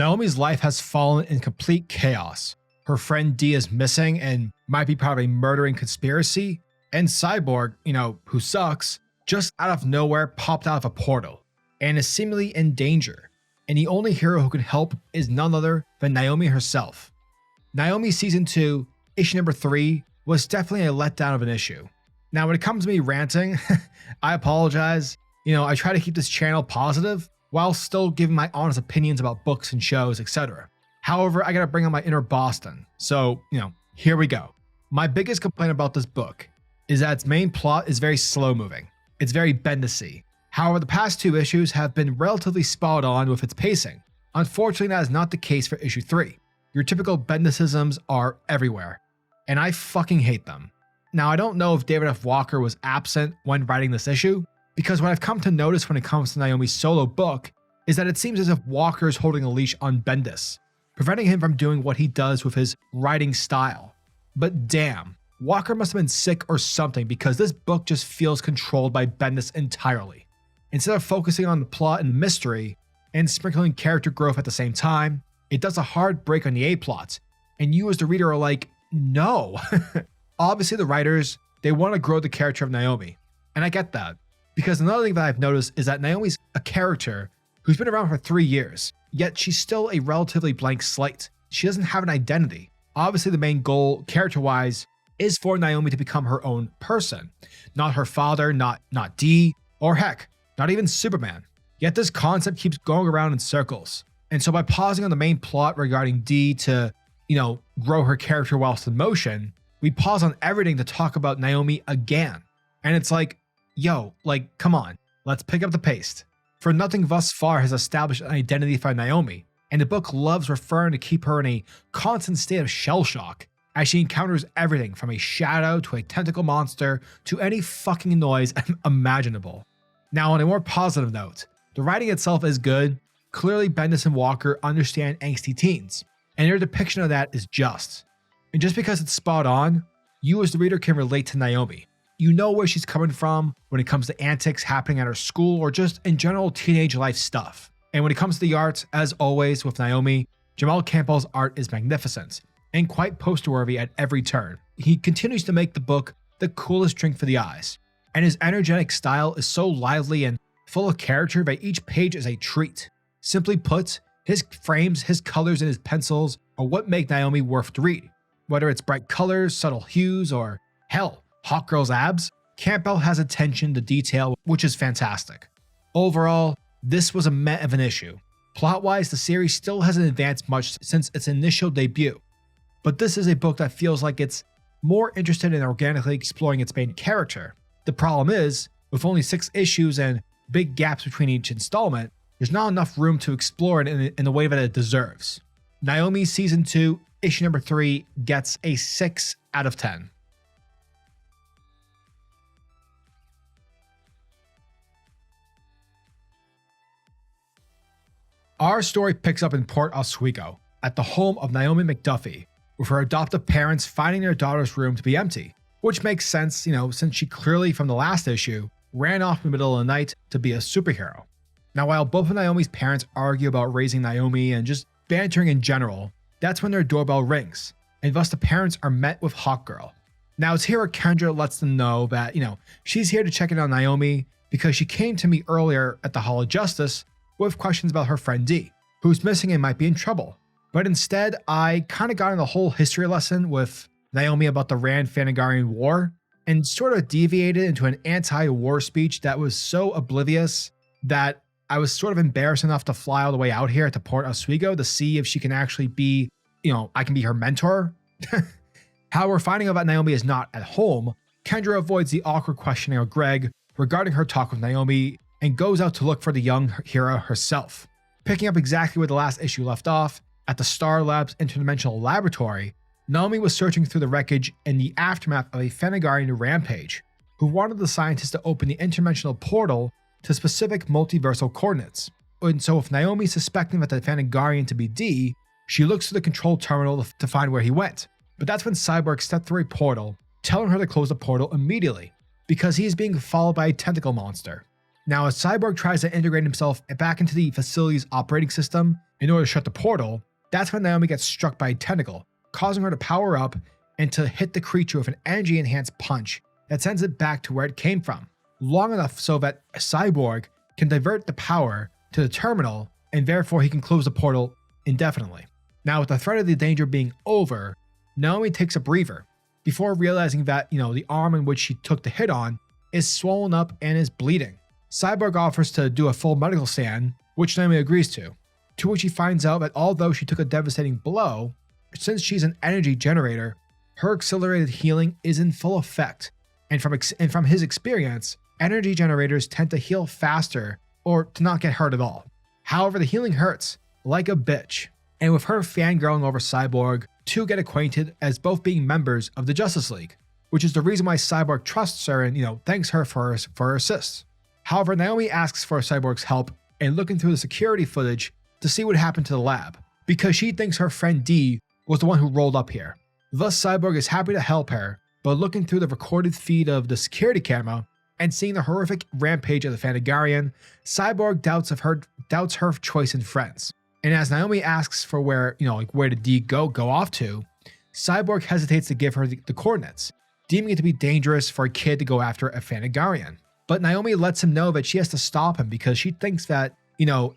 Naomi's life has fallen in complete chaos. Her friend D is missing and might be part of a murdering conspiracy, and Cyborg, who sucks, just out of nowhere popped out of a portal and is seemingly in danger. And the only hero who can help is none other than Naomi herself. Naomi Season 2, issue number 3, was definitely a letdown of an issue. Now, when it comes to me ranting, I apologize. I try to keep this channel positive while still giving my honest opinions about books and shows, etc. However, I gotta bring on my inner Boston. So, here we go. My biggest complaint about this book is that its main plot is very slow moving. It's very Bendis-y. However, the past 2 issues have been relatively spot on with its pacing. Unfortunately, that is not the case for issue 3. Your typical Bendisisms are everywhere, and I fucking hate them. Now, I don't know if DavidFWalker was absent when writing this issue, because what I've come to notice when it comes to Naomi's solo book is that it seems as if Walker is holding a leash on Bendis, preventing him from doing what he does with his writing style. But damn, Walker must have been sick or something, because this book just feels controlled by Bendis entirely. Instead of focusing on the plot and mystery and sprinkling character growth at the same time, it does a hard break on the A-plot, and you as the reader are like, no. Obviously the writers, they want to grow the character of Naomi, and I get that, because another thing that I've noticed is that Naomi's a character who's been around for 3 years, yet she's still a relatively blank slate. She doesn't have an identity. Obviously the main goal, character-wise, is for Naomi to become her own person, not her father, not D, or heck, not even Superman. Yet this concept keeps going around in circles. And so by pausing on the main plot regarding D to, grow her character whilst in motion, we pause on everything to talk about Naomi again. And it's like, come on, let's pick up the pace. For nothing thus far has established an identity for Naomi, and the book loves referring to keep her in a constant state of shell shock as she encounters everything from a shadow to a tentacle monster to any fucking noise imaginable. Now, on a more positive note, the writing itself is good. Clearly, Bendis and Walker understand angsty teens, and their depiction of that is just. And just because it's spot on, you as the reader can relate to Naomi. You know where she's coming from when it comes to antics happening at her school or just in general teenage life stuff. And when it comes to the art, as always with Naomi, Jamal Campbell's art is magnificent and quite poster-worthy at every turn. He continues to make the book the coolest drink for the eyes, and his energetic style is so lively and full of character that each page is a treat. Simply put, his frames, his colors, and his pencils are what make Naomi worth to read. Whether it's bright colors, subtle hues, or hell, Hawkgirl's abs, Campbell has attention to detail, which is fantastic. Overall, this was a meh of an issue. Plot-wise, the series still hasn't advanced much since its initial debut, but this is a book that feels like it's more interested in organically exploring its main character. The problem is, with only 6 issues and big gaps between each installment, there's not enough room to explore it in the way that it deserves. Naomi Season 2, issue number 3 gets a 6 out of 10. Our story picks up in Port Oswego, at the home of Naomi McDuffie, with her adoptive parents finding their daughter's room to be empty, which makes sense, since she clearly from the last issue ran off in the middle of the night to be a superhero. Now, while both of Naomi's parents argue about raising Naomi and just bantering in general, that's when their doorbell rings, and thus the parents are met with Hawkgirl. Now, it's here where Kendra lets them know that, she's here to check in on Naomi because she came to me earlier at the Hall of Justice with questions about her friend D, who's missing and might be in trouble. But instead, I kind of got in a whole history lesson with Naomi about the Thanagarian War, and sort of deviated into an anti-war speech that was so oblivious that I was sort of embarrassed enough to fly all the way out here to Port Oswego to see if she can actually be, I can be her mentor. However, finding out that Naomi is not at home, Kendra avoids the awkward questioning of Greg regarding her talk with Naomi and goes out to look for the young hero herself. Picking up exactly where the last issue left off, at the Star Labs Interdimensional Laboratory, Naomi was searching through the wreckage in the aftermath of a Thanagarian rampage, who wanted the scientists to open the interdimensional portal to specific multiversal coordinates. And so with Naomi suspecting that the Thanagarian to be D, she looks to the control terminal to find where he went. But that's when Cyborg stepped through a portal, telling her to close the portal immediately, because he is being followed by a tentacle monster. Now, as Cyborg tries to integrate himself back into the facility's operating system in order to shut the portal, that's when Naomi gets struck by a tentacle, causing her to power up and to hit the creature with an energy-enhanced punch that sends it back to where it came from, long enough so that Cyborg can divert the power to the terminal and therefore he can close the portal indefinitely. Now, with the threat of the danger being over, Naomi takes a breather before realizing that, the arm in which she took the hit on is swollen up and is bleeding. Cyborg offers to do a full medical scan, which Naomi agrees to which she finds out that although she took a devastating blow, since she's an energy generator, her accelerated healing is in full effect. And from his experience, energy generators tend to heal faster or to not get hurt at all. However, the healing hurts like a bitch. And with her fangirling over Cyborg, two get acquainted as both being members of the Justice League, which is the reason why Cyborg trusts her and, thanks her for her assists. However, Naomi asks for Cyborg's help and looking through the security footage to see what happened to the lab, because she thinks her friend D was the one who rolled up here. Thus, Cyborg is happy to help her, but looking through the recorded feed of the security camera and seeing the horrific rampage of the Thanagarian, Cyborg doubts her choice in friends. And as Naomi asks for where did D go off to, Cyborg hesitates to give her the coordinates, deeming it to be dangerous for a kid to go after a Thanagarian. But Naomi lets him know that she has to stop him because she thinks that,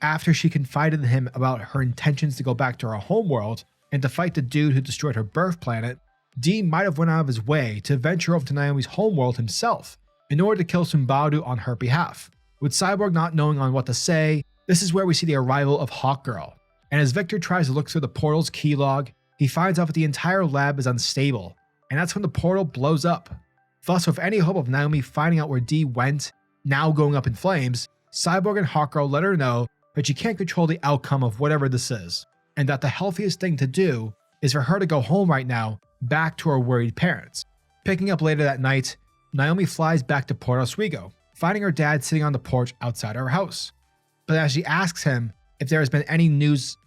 after she confided in him about her intentions to go back to her homeworld and to fight the dude who destroyed her birth planet, D might have went out of his way to venture over to Naomi's homeworld himself in order to kill Zumbado on her behalf. With Cyborg not knowing on what to say, this is where we see the arrival of Hawkgirl. And as Victor tries to look through the portal's keylog, he finds out that the entire lab is unstable, and that's when the portal blows up. Thus, with any hope of Naomi finding out where D went, now going up in flames, Cyborg and Hawkgirl let her know that she can't control the outcome of whatever this is, and that the healthiest thing to do is for her to go home right now, back to her worried parents. Picking up later that night, Naomi flies back to Puerto Oswego, finding her dad sitting on the porch outside her house. But as she asks him if there has been any news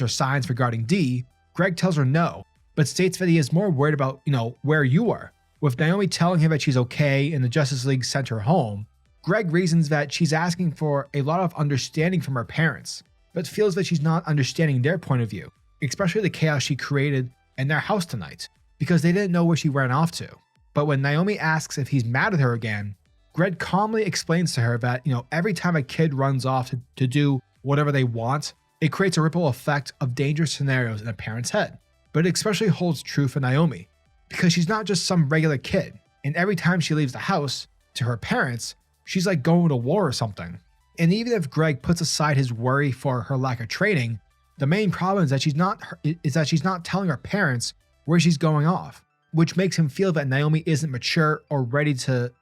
or signs regarding D, Greg tells her no, but states that he is more worried about, where you are. With Naomi telling him that she's okay and the Justice League sent her home, Greg reasons that she's asking for a lot of understanding from her parents, but feels that she's not understanding their point of view, especially the chaos she created in their house tonight, because they didn't know where she ran off to. But when Naomi asks if he's mad at her again, Greg calmly explains to her that, every time a kid runs off to do whatever they want, it creates a ripple effect of dangerous scenarios in a parent's head. But it especially holds true for Naomi, because she's not just some regular kid, and every time she leaves the house, to her parents, she's like going to war or something. And even if Greg puts aside his worry for her lack of training, the main problem is that she's not telling her parents where she's going off, which makes him feel that Naomi isn't mature or ready to,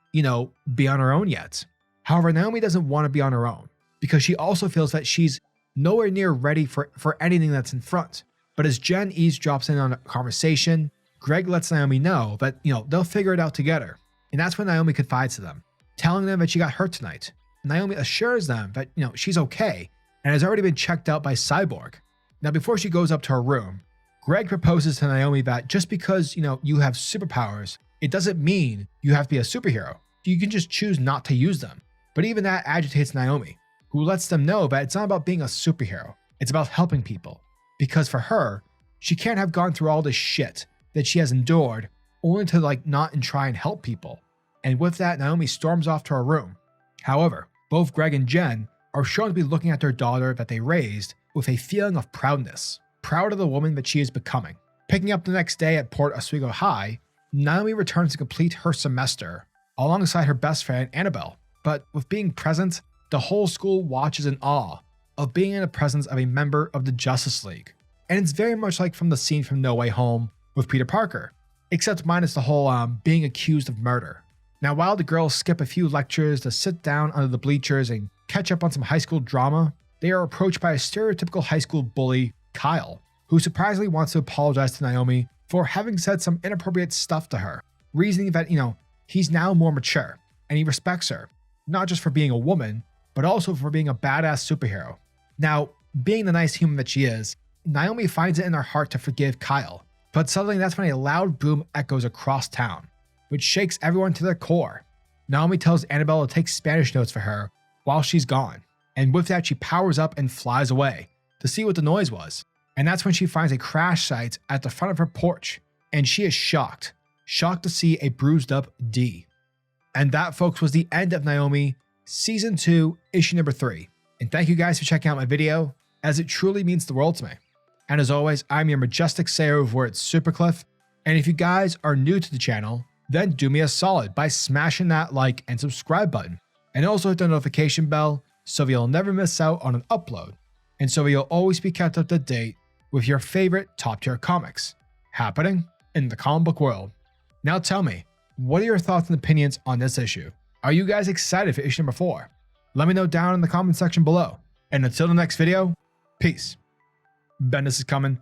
be on her own yet. However, Naomi doesn't want to be on her own, because she also feels that she's nowhere near ready for anything that's in front. But as Jen eavesdrops in on a conversation, Greg lets Naomi know that, they'll figure it out together. And that's when Naomi confides to them, telling them that she got hurt tonight. Naomi assures them that, she's okay and has already been checked out by Cyborg. Now, before she goes up to her room, Greg proposes to Naomi that just because, you have superpowers, it doesn't mean you have to be a superhero. You can just choose not to use them. But even that agitates Naomi, who lets them know that it's not about being a superhero. It's about helping people. Because for her, she can't have gone through all this shit that she has endured only to not and try and help people. And with that, Naomi storms off to her room. However, both Greg and Jen are shown to be looking at their daughter that they raised with a feeling of proudness, proud of the woman that she is becoming. Picking up the next day at Port Oswego High, Naomi returns to complete her semester alongside her best friend Annabelle. But with being present, the whole school watches in awe of being in the presence of a member of the Justice League. And it's very much like from the scene from No Way Home with Peter Parker, except minus the whole being accused of murder. Now, while the girls skip a few lectures to sit down under the bleachers and catch up on some high school drama, they are approached by a stereotypical high school bully, Kyle, who surprisingly wants to apologize to Naomi for having said some inappropriate stuff to her, reasoning that, he's now more mature, and he respects her, not just for being a woman, but also for being a badass superhero. Now, being the nice human that she is, Naomi finds it in her heart to forgive Kyle, but suddenly that's when a loud boom echoes across town, which shakes everyone to their core. Naomi tells Annabelle to take Spanish notes for her while she's gone, and with that she powers up and flies away, to see what the noise was. And that's when she finds a crash site at the front of her porch. And she is shocked to see a bruised up D. And that, folks, was the end of Naomi, Season 2, Issue number 3. And thank you guys for checking out my video, as it truly means the world to me. And as always, I'm your majestic sayer of words, SuperCliff. And if you guys are new to the channel, then do me a solid by smashing that like and subscribe button. And also hit the notification bell so you'll never miss out on an upload. And so you'll always be kept up to date with your favorite top tier comics happening in the comic book world. Now tell me, what are your thoughts and opinions on this issue? Are you guys excited for issue number 4? Let me know down in the comment section below. And until the next video, peace. Bendis is coming.